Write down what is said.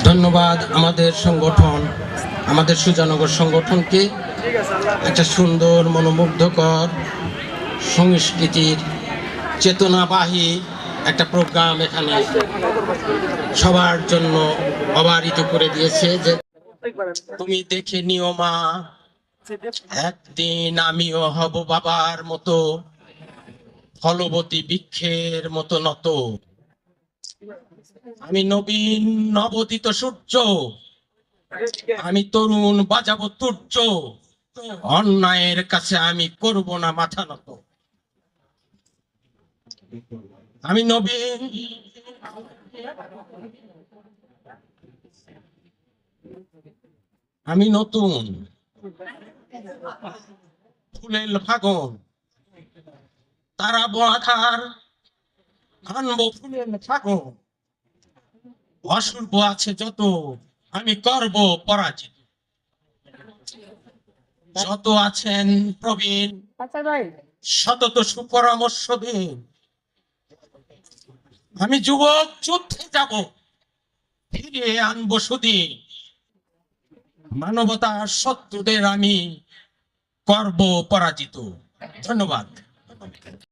ধন্যবাদ আমাদের সংগঠন, আমাদের সুজানগর সংগঠনকে একটা সুন্দর মনোমুগ্ধকর সংস্কৃতির চেতনাবাহী একটা প্রোগ্রাম এখানে সবার জন্য অবারিত করে দিয়েছে। যে তুমি দেখে নিও মা, একদিন আমিও হব বাবার মতো, ফলবতী বৃক্ষের মতো নত। আমি নবীন নবোদিত সূর্য, আমি তরুণ বাজাবো তুর্য, অন্যায়ের কাছে আমি করব না মাথা নত। আমি নবীন, আমি নতুন ফুলের ফাগুন, তারাবো আধার, আনবো ফুলের ফাগুন। অশুভ আছে যত আমি করব পরাজিত। যত আছেন প্রবীণ সতত সুপরামর্শ দিন। আমি যুবক যুদ্ধে যাব, ফিরিয়ে আনবো সুদিন। মানবতার শত্রুদের আমি করব পরাজিত। ধন্যবাদ।